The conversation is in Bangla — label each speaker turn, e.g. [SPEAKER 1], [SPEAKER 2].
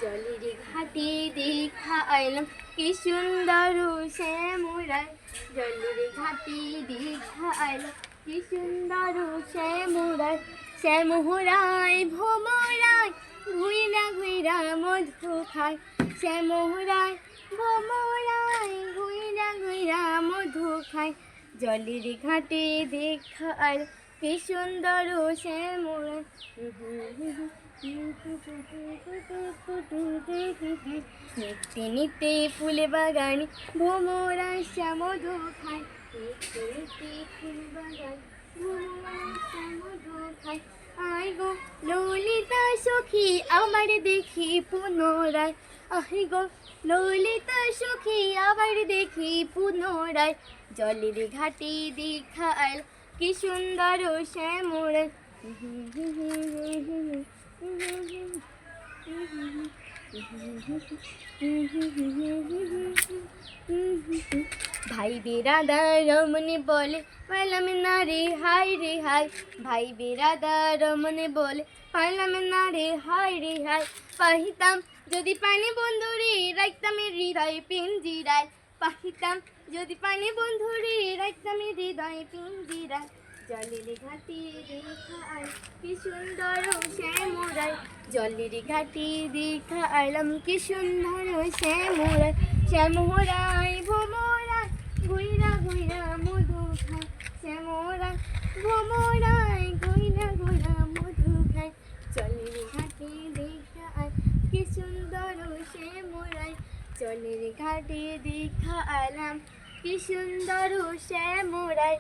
[SPEAKER 1] জলের ঘাটে দেখা আইলাম কি সুন্দর শ্যামরায়। জলের ঘাটে দেখা আইলাম কি সুন্দর শ্যামরায়। শ্যামরায় ভোমরায় ঘুইরা ঘুইরা মধু খায়। শ্যামরায় ভোমরায় ঘুইরা ঘুইরা মধু খায়। জলের ঘাটে দেখা আইলাম কি সুন্দর শ্যামরায়। নিত্যে নিত্যে ফুলে বাগানে ভোমরা শ্যামধু খায়। নিত্যে নিত্যে ফুল বাগান ভোমরা শ্যামধু খায়। আই গো ললিতা সখী আবার দেখি পুনরায়। আই গো ললিতা সখী আবার দেখি পুনরায়। জলের ঘাটে দেখা আইল কি সুন্দর শ্যামরায়। ভাই বেরাদার রমনে বলে পাইলাম না রে হাই রে হাই। ভাই বেরাদার রমনে বলে পাইলাম না রে হাই রে হাই। পাহিতাম যদি পানি বন্ধু রে রাখতাম হৃদয় পিঞ্জিরায়। পাহিতাম যদি পানি বন্ধু রে রাখতাম হৃদয় পিঞ্জিরায়। জলের ঘাটে দেখা আই কি সুন্দর শ্যামরায়। জলের ঘাটে দেখা আইলাম কি সুন্দর শ্যামরায়। শ্যামরায় ভোমরায় ঘুইরা ঘুইরা মধু খায়। শ্যামরায় ভোমরায় ঘুইরা ঘুইরা মধু খায়। জলের ঘাটে দেখা আই কি সুন্দর শ্যামরায়। জলের ঘাটে দেখা আইলাম কি সুন্দর শ্যামরায়।